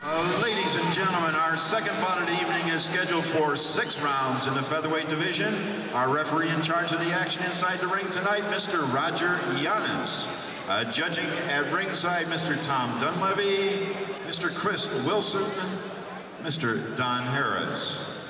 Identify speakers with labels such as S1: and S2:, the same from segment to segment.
S1: Ladies and gentlemen, our second bout of the evening is scheduled for 6 rounds in the featherweight division. Our referee in charge of the action inside the ring tonight, Mr. Roger Yanis. Judging at ringside, Mr. Tom Dunleavy, Mr. Chris Wilson, Mr. Don Harris.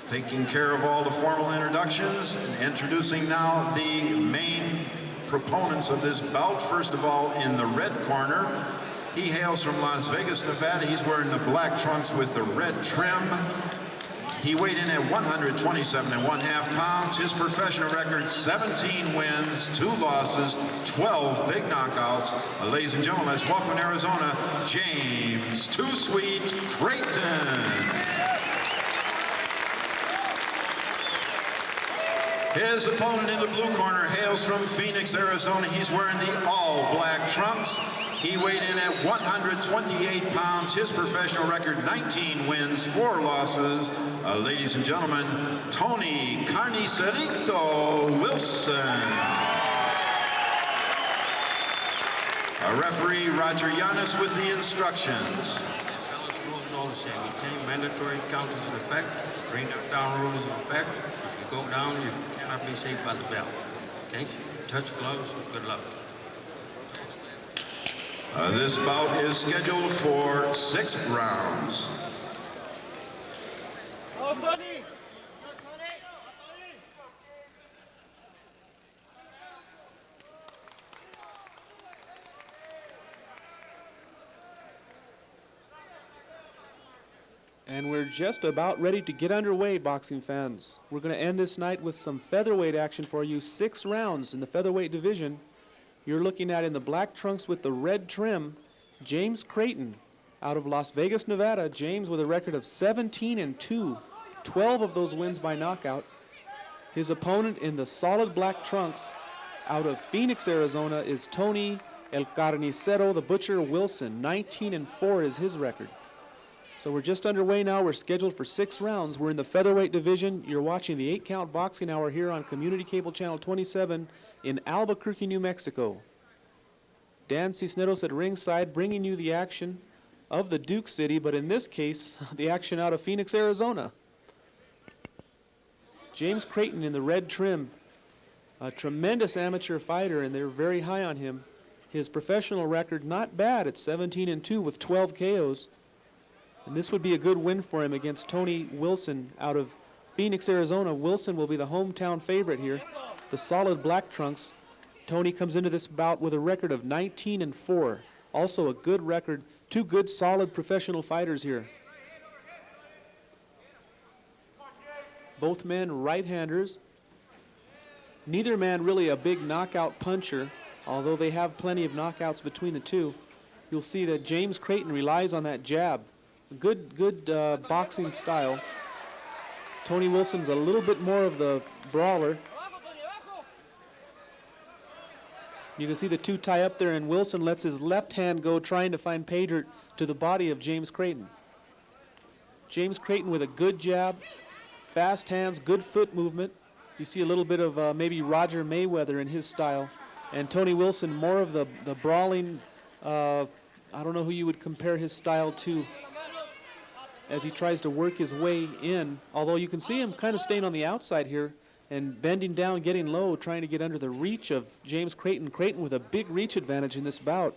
S1: Taking care of all the formal introductions, introducing now the main proponents of this bout. First of all, in the red corner, he hails from Las Vegas, Nevada. He's wearing the black trunks with the red trim. He weighed in at 127 1/2 pounds. His professional record, 17 wins, 2 losses, 12 big knockouts. Ladies and gentlemen, let's welcome Arizona, James Too Sweet Crayton. His opponent in the blue corner hails from Phoenix, Arizona. He's wearing the all-black trunks. He weighed in at 128 pounds. His professional record, 19 wins, 4 losses. Ladies and gentlemen, Tony Carnecerito Wilson. Referee Roger Yanis with the instructions.
S2: Fellas, rules all the same. Okay, mandatory counters in effect. 3 knockdown rules in effect. If you go down, you cannot be saved by the bell. Okay? Touch gloves. Good luck.
S1: This bout is scheduled for 6 rounds.
S3: And we're just about ready to get underway, boxing fans. We're going to end this night with some featherweight action for you. 6 rounds in the featherweight division. You're looking at, in the black trunks with the red trim, James Crayton out of Las Vegas, Nevada. James with a record of 17-2, 12 of those wins by knockout. His opponent in the solid black trunks out of Phoenix, Arizona is Tony El Carnicero, the Butcher Wilson. 19-4 is his record. So we're just underway now. We're scheduled for 6 rounds. We're in the featherweight division. You're watching the 8-count boxing hour here on Community Cable Channel 27 in Albuquerque, New Mexico. Dan Cisneros at ringside, bringing you the action of the Duke City, but in this case, the action out of Phoenix, Arizona. James Crayton in the red trim, a tremendous amateur fighter, and they're very high on him. His professional record, not bad at 17-2 with 12 KOs. And this would be a good win for him against Tony Wilson out of Phoenix, Arizona. Wilson will be the hometown favorite here. The solid black trunks. Tony comes into this bout with a record of 19-4. Also a good record. 2 good, solid professional fighters here. Both men right-handers. Neither man really a big knockout puncher, although they have plenty of knockouts between the two. You'll see that James Crayton relies on that jab. Good boxing style. Tony Wilson's a little bit more of the brawler. You can see the 2 tie up there, and Wilson lets his left hand go, trying to find pay dirt to the body of James Crayton. James Crayton with a good jab, fast hands, good foot movement. You see a little bit of maybe Roger Mayweather in his style. And Tony Wilson, more of the brawling, I don't know who you would compare his style to, as he tries to work his way in, although you can see him kind of staying on the outside here and bending down, getting low, trying to get under the reach of James Crayton. Crayton with a big reach advantage in this bout.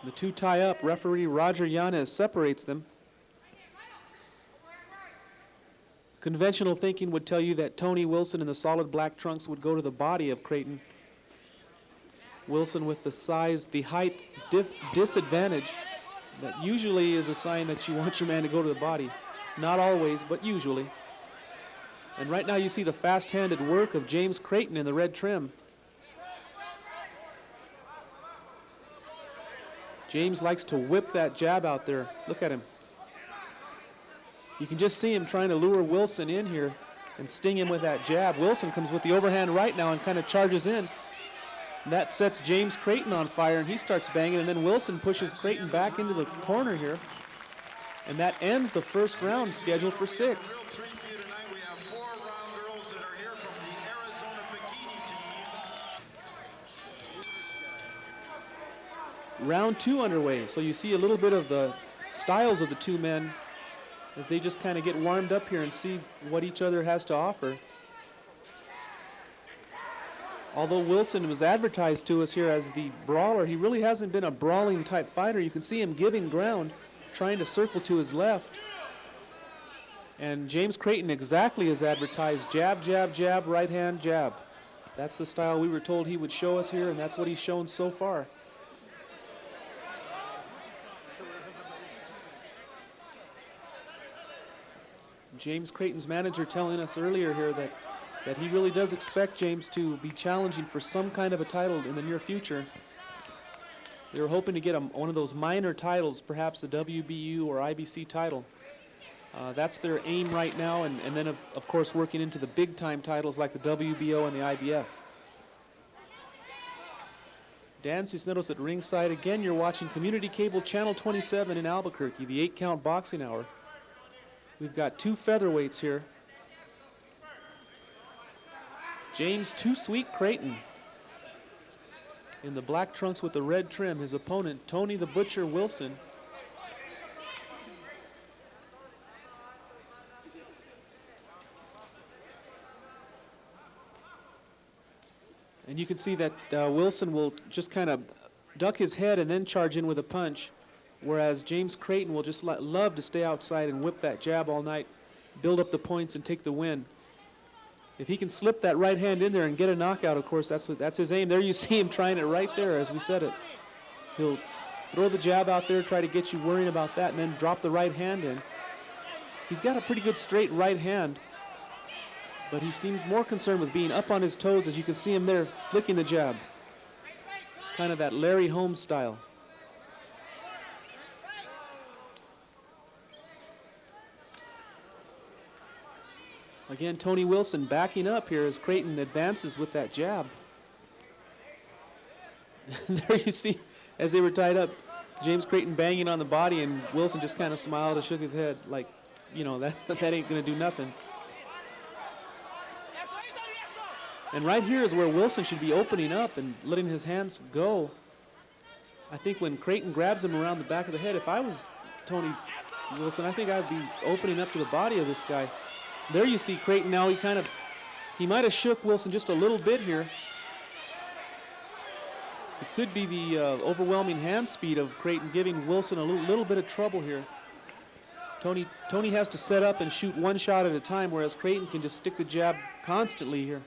S3: The 2 tie up. Referee Roger Yanis separates them. Conventional thinking would tell you that Tony Wilson in the solid black trunks would go to the body of Crayton. Wilson with the size, the height disadvantage. That usually is a sign that you want your man to go to the body. Not always, but usually. And right now you see the fast-handed work of James Crayton in the red trim. James likes to whip that jab out there. Look at him. You can just see him trying to lure Wilson in here and sting him with that jab. Wilson comes with the overhand right now and kind of charges in. That sets James Crayton on fire, and he starts banging, and then Wilson pushes Crayton back into the corner here. And that ends the first round, scheduled for 6. round 2 underway. So you see a little bit of the styles of the two men as they just kind of get warmed up here and see what each other has to offer. Although Wilson was advertised to us here as the brawler, he really hasn't been a brawling type fighter. You can see him giving ground, trying to circle to his left. And James Crayton exactly as advertised, jab, jab, jab, right hand, jab. That's the style we were told he would show us here, and that's what he's shown so far. James Crayton's manager telling us earlier here that he really does expect James to be challenging for some kind of a title in the near future. They were hoping to get one of those minor titles, perhaps a WBU or IBC title. That's their aim right now, and then of course working into the big time titles like the WBO and the IBF. Dan Cisneros at ringside. Again, you're watching Community Cable Channel 27 in Albuquerque, the 8-count boxing hour. We've got two featherweights here. James Too Sweet Crayton in the black trunks with the red trim. His opponent, Tony the Butcher Wilson. And you can see that Wilson will just kind of duck his head and then charge in with a punch, whereas James Crayton will just love to stay outside and whip that jab all night, build up the points and take the win. If he can slip that right hand in there and get a knockout, of course, that's his aim. There you see him trying it right there as we said it. He'll throw the jab out there, try to get you worrying about that, and then drop the right hand in. He's got a pretty good straight right hand, but he seems more concerned with being up on his toes, as you can see him there flicking the jab. Kind of that Larry Holmes style. Again, Tony Wilson backing up here as Crayton advances with that jab. There you see, as they were tied up, James Crayton banging on the body, and Wilson just kind of smiled and shook his head like, you know, that ain't going to do nothing. And right here is where Wilson should be opening up and letting his hands go. I think when Crayton grabs him around the back of the head, if I was Tony Wilson, I think I'd be opening up to the body of this guy. There you see Crayton now, he might have shook Wilson just a little bit here. It could be the overwhelming hand speed of Crayton giving Wilson a little bit of trouble here. Tony has to set up and shoot one shot at a time, whereas Crayton can just stick the jab constantly here.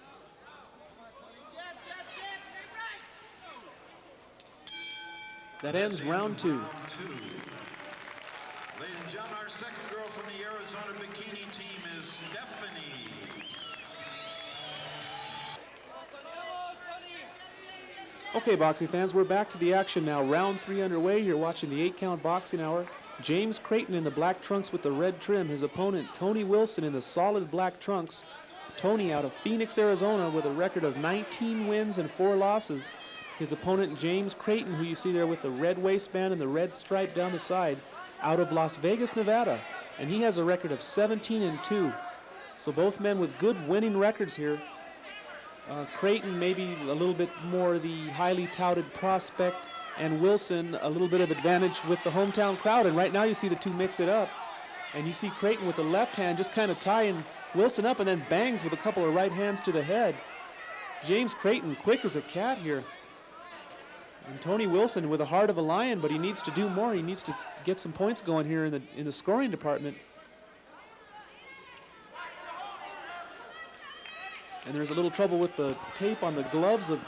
S3: That ends round 2.
S1: Ladies and gentlemen, our second girl from the Arizona bikini team is Stephanie.
S3: Okay, boxing fans, we're back to the action now. Round 3 underway. You're watching the 8-count boxing hour. James Crayton in the black trunks with the red trim. His opponent, Tony Wilson, in the solid black trunks. Tony out of Phoenix, Arizona, with a record of 19 wins and 4 losses. His opponent, James Crayton, who you see there with the red waistband and the red stripe down the side, out of Las Vegas, Nevada. And he has a record of 17-2. So both men with good winning records here. Crayton maybe a little bit more the highly touted prospect, and Wilson a little bit of advantage with the hometown crowd. And right now you see the two mix it up. And you see Crayton with the left hand just kind of tying Wilson up and then bangs with a couple of right hands to the head. James Crayton quick as a cat here. And Tony Wilson with the heart of a lion, but he needs to do more. He needs to get some points going here in the scoring department. And there's a little trouble with the tape on the gloves of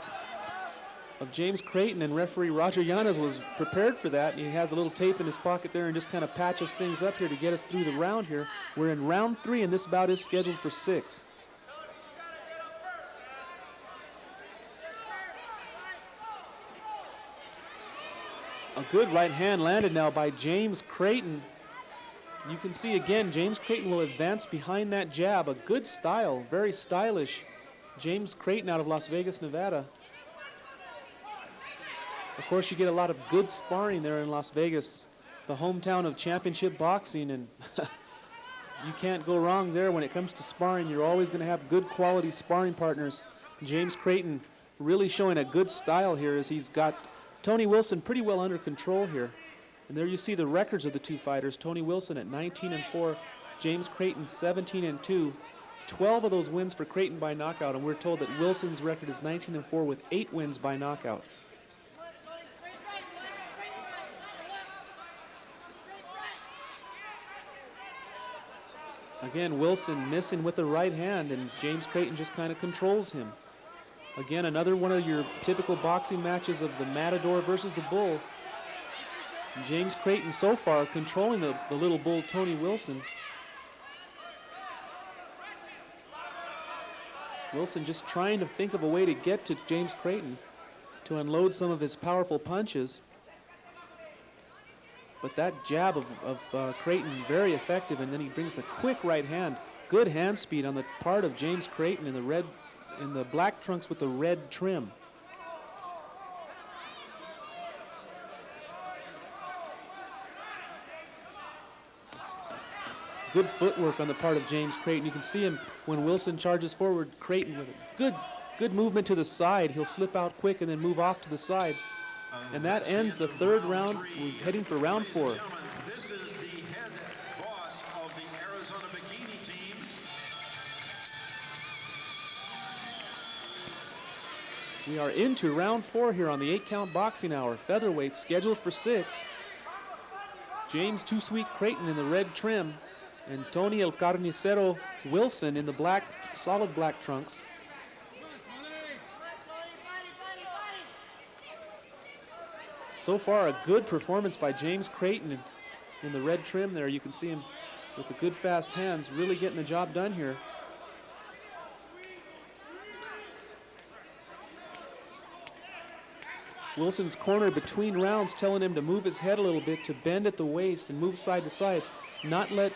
S3: James Crayton, and referee Roger Yanez was prepared for that. And he has a little tape in his pocket there and just kind of patches things up here to get us through the round here. We're in round 3, and this bout is scheduled for 6. A good right hand landed now by James Crayton. You can see again, James Crayton will advance behind that jab. A good style, very stylish. James Crayton out of Las Vegas, Nevada. Of course, you get a lot of good sparring there in Las Vegas, the hometown of championship boxing, and you can't go wrong there when it comes to sparring. You're always going to have good quality sparring partners. James Crayton really showing a good style here as he's got Tony Wilson pretty well under control here. And there you see the records of the two fighters. Tony Wilson at 19-4, James Crayton 17-2. 12 of those wins for Crayton by knockout, and we're told that Wilson's record is 19-4 with 8 wins by knockout. Again, Wilson missing with the right hand, and James Crayton just kind of controls him. Again, another one of your typical boxing matches of the Matador versus the Bull. And James Crayton so far controlling the little bull, Tony Wilson. Wilson just trying to think of a way to get to James Crayton to unload some of his powerful punches. But that jab of Crayton, very effective, and then he brings the quick right hand. Good hand speed on the part of James Crayton in the black trunks with the red trim. Good footwork on the part of James Crayton. You can see him when Wilson charges forward. Crayton with a good movement to the side. He'll slip out quick and then move off to the side. And that ends the third round. We're heading for round 4.
S1: This is the head boss of the Arizona Bikini team.
S3: We are into round 4 here on the 8-count boxing hour. Featherweight scheduled for 6. James Too Sweet Crayton in the red trim, and Tony El Carnicero Wilson in the solid black trunks. So far, a good performance by James Crayton in the red trim there. You can see him with the good fast hands, really getting the job done here. Wilson's corner between rounds telling him to move his head a little bit, to bend at the waist and move side to side. Not let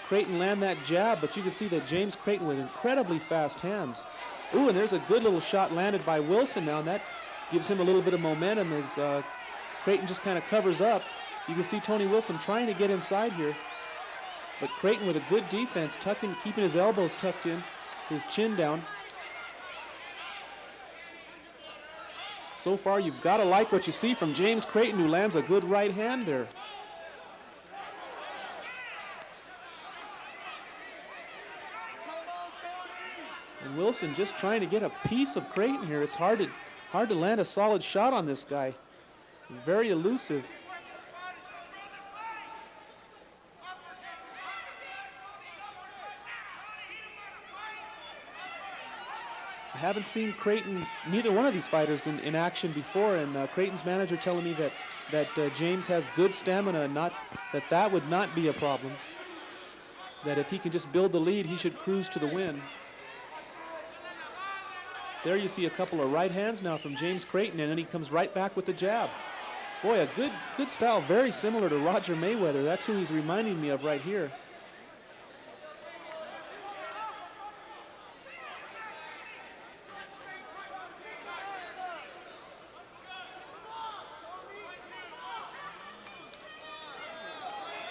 S3: Crayton land that jab, but you can see that James Crayton with incredibly fast hands. Ooh, and there's a good little shot landed by Wilson now, and that gives him a little bit of momentum as Crayton just kind of covers up. You can see Tony Wilson trying to get inside here, but Crayton with a good defense, keeping his elbows tucked in, his chin down. So far, you've got to like what you see from James Crayton, who lands a good right hand there. And Wilson just trying to get a piece of Crayton here. It's hard to land a solid shot on this guy. Very elusive. I haven't seen Crayton, neither one of these fighters in action before, and Crayton's manager telling me that James has good stamina, that would not be a problem. That if he can just build the lead, he should cruise to the win. There you see a couple of right hands now from James Crayton, and then he comes right back with the jab. Boy, a good style, very similar to Roger Mayweather. That's who he's reminding me of right here.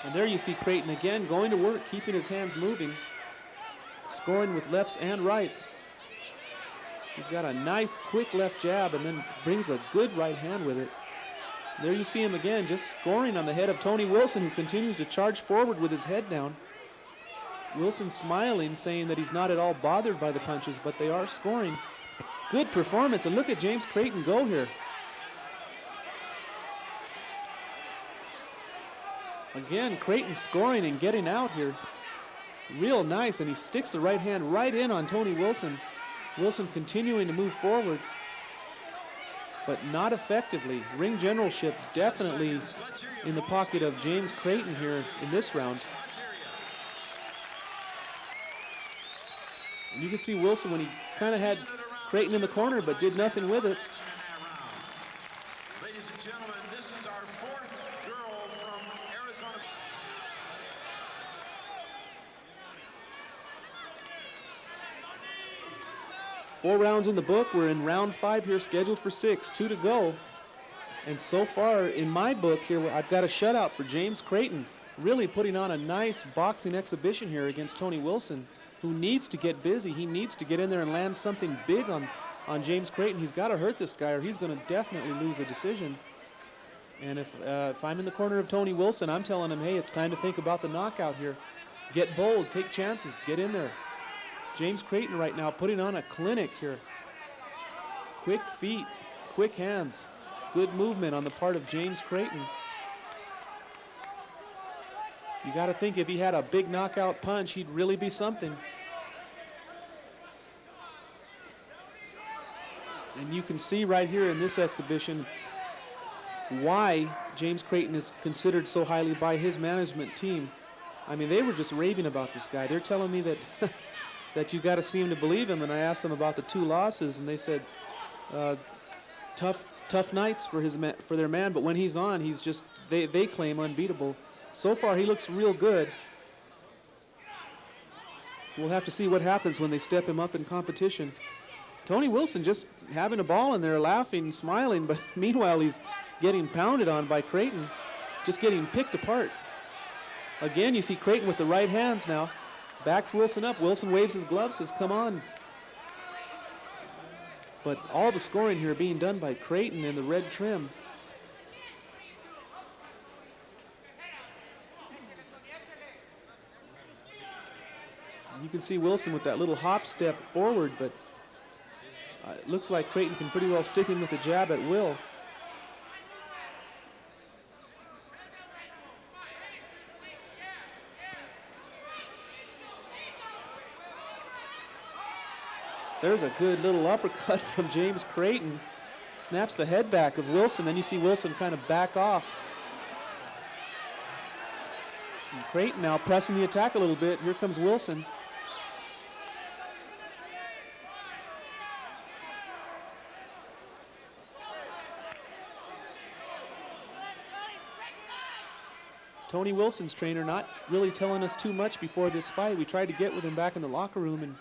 S3: And there you see Crayton again going to work, keeping his hands moving, scoring with lefts and rights. He's got a nice quick left jab and then brings a good right hand with it. There you see him again, just scoring on the head of Tony Wilson, who continues to charge forward with his head down. Wilson smiling, saying that he's not at all bothered by the punches, but they are scoring. Good performance, and look at James Crayton go here. Again, Crayton scoring and getting out here. Real nice, and he sticks the right hand right in on Tony Wilson. Wilson continuing to move forward, but not effectively. Ring generalship definitely in the pocket of James Crayton here in this round. And you can see Wilson when he kind of had Crayton in the corner but did nothing with it.
S1: Ladies and gentlemen, this is our 4th girl from Arizona.
S3: 4 rounds in the book. We're in round 5 here, scheduled for 6, 2 to go. And so far in my book here, I've got a shutout for James Crayton, really putting on a nice boxing exhibition here against Tony Wilson, who needs to get busy. He needs to get in there and land something big on on James Crayton. He's got to hurt this guy or he's going to definitely lose a decision. And if I'm in the corner of Tony Wilson, I'm telling him, hey, it's time to think about the knockout here. Get bold, take chances, get in there. James Crayton right now putting on a clinic here. Quick feet, quick hands, good movement on the part of James Crayton. You got to think if he had a big knockout punch, he'd really be something. And you can see right here in this exhibition why James Crayton is considered so highly by his management team. I mean, they were just raving about this guy. They're telling me that that you got to see him to believe him. And I asked them about the 2 losses, and they said tough nights for their man. But when he's on, he's just they claim unbeatable. So far, he looks real good. We'll have to see what happens when they step him up in competition. Tony Wilson just having a ball in there, laughing, smiling, but meanwhile he's getting pounded on by Crayton, just getting picked apart. Again, you see Crayton with the right hands now. Backs Wilson up. Wilson waves his gloves, says, come on. But all the scoring here being done by Crayton in the red trim. You can see Wilson with that little hop step forward, but it looks like Crayton can pretty well stick him with the jab at will. There's a good little uppercut from James Crayton. Snaps the head back of Wilson. Then you see Wilson kind of back off. And Crayton now pressing the attack a little bit. Here comes Wilson. Tony Wilson's trainer not really telling us too much before this fight. We tried to get with him back in the locker room, and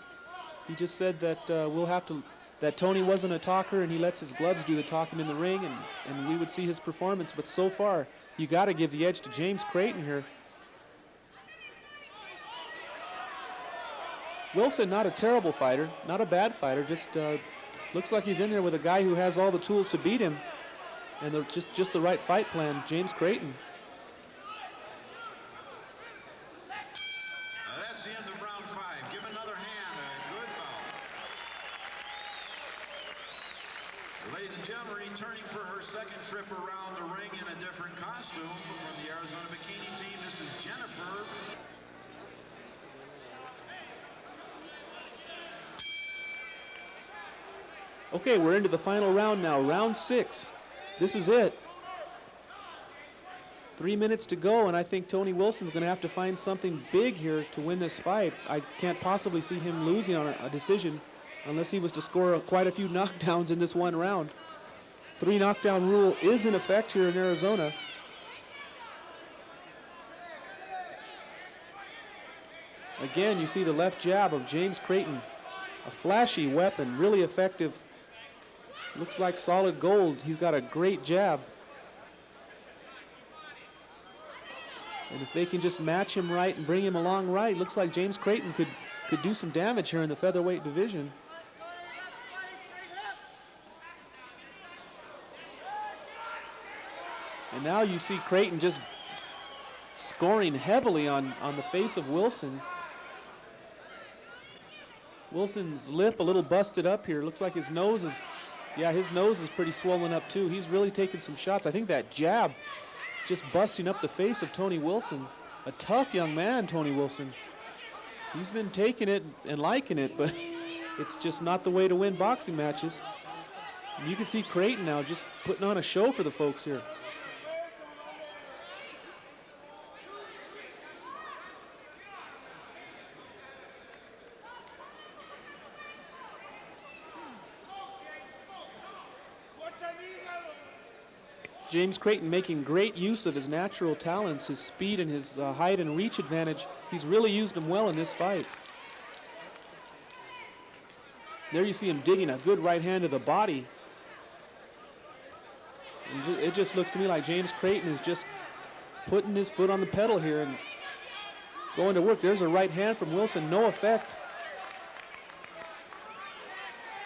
S3: he just said that that Tony wasn't a talker and he lets his gloves do the talking in the ring, and we would see his performance. But so far, you got to give the edge to James Crayton here. Wilson, not a terrible fighter, not a bad fighter, just looks like he's in there with a guy who has all the tools to beat him, and just the right fight plan, James Crayton.
S1: That's the end of round 5. Give another hand a good bout. Ladies and gentlemen, returning for her second trip around the ring in a different costume from the Arizona Bikini team, this is Jennifer.
S3: Okay, we're into the final round now, round 6. This is it. 3 minutes to go, and I think Tony Wilson's going to have to find something big here to win this fight. I can't possibly see him losing on a decision unless he was to score quite a few knockdowns in this one round. 3 knockdown rule is in effect here in Arizona. Again, you see the left jab of James Crayton. A flashy weapon, really effective. Looks like solid gold. He's got a great jab. And if they can just match him right and bring him along right, looks like James Crayton could do some damage here in the featherweight division. And now you see Crayton just scoring heavily on the face of Wilson. Wilson's lip a little busted up here. Looks like his nose is pretty swollen up too. He's really taking some shots. I think that jab just busting up the face of Tony Wilson. A tough young man, Tony Wilson. He's been taking it and liking it, but it's just not the way to win boxing matches. And you can see Crayton now just putting on a show for the folks here. James Crayton making great use of his natural talents, his speed and his height and reach advantage. He's really used them well in this fight. There you see him digging a good right hand to the body. And it just looks to me like James Crayton is just putting his foot on the pedal here and going to work. There's a right hand from Wilson, no effect.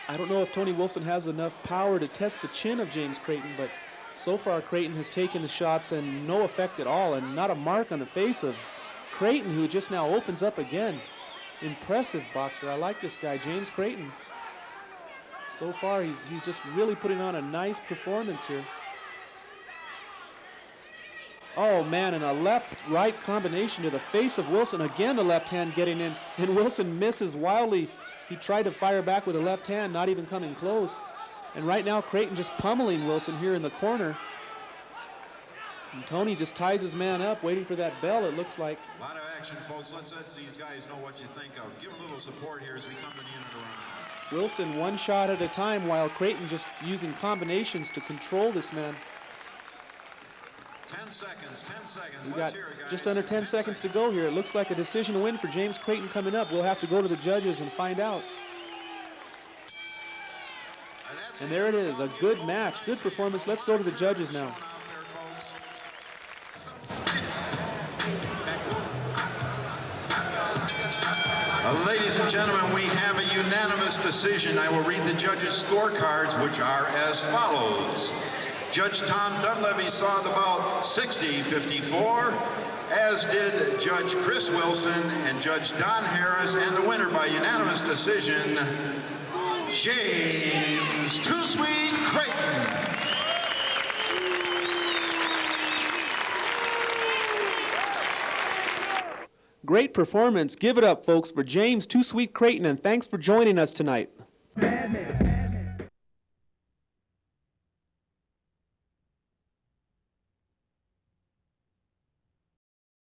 S3: I don't know if Tony Wilson has enough power to test the chin of James Crayton, but so far Crayton has taken the shots and no effect at all, and not a mark on the face of Crayton, who just now opens up again. Impressive boxer. I like this guy, James Crayton. So far, he's just really putting on a nice performance here. Oh man, and a left-right combination to the face of Wilson. Again, the left hand getting in, and Wilson misses wildly. He tried to fire back with a left hand, not even coming close. And right now, Crayton just pummeling Wilson here in the corner. And Tony just ties his man up, waiting for that bell, it looks like.
S1: A lot of action, folks. Let's let these guys know what you think of. Give a little support here as we come to the end of the round.
S3: Wilson one shot at a time, while Crayton just using combinations to control this man.
S1: 10 seconds, 10 seconds.
S3: We
S1: Let's
S3: got
S1: hear it, guys.
S3: just under 10 seconds to go here. It looks like a decision win for James Crayton coming up. We'll have to go to the judges and find out. And there it is, a good match, good performance. Let's go to the judges now.
S1: Ladies and gentlemen, we have a unanimous decision. I will read the judges' scorecards, which are as follows. Judge Tom Dunleavy saw the bout 60-54, as did Judge Chris Wilson and Judge Don Harris, and the winner by unanimous decision, James Too Sweet Crayton.
S3: Great performance. Give it up, folks, for James Too Sweet Crayton, and thanks for joining us tonight.
S4: Madness.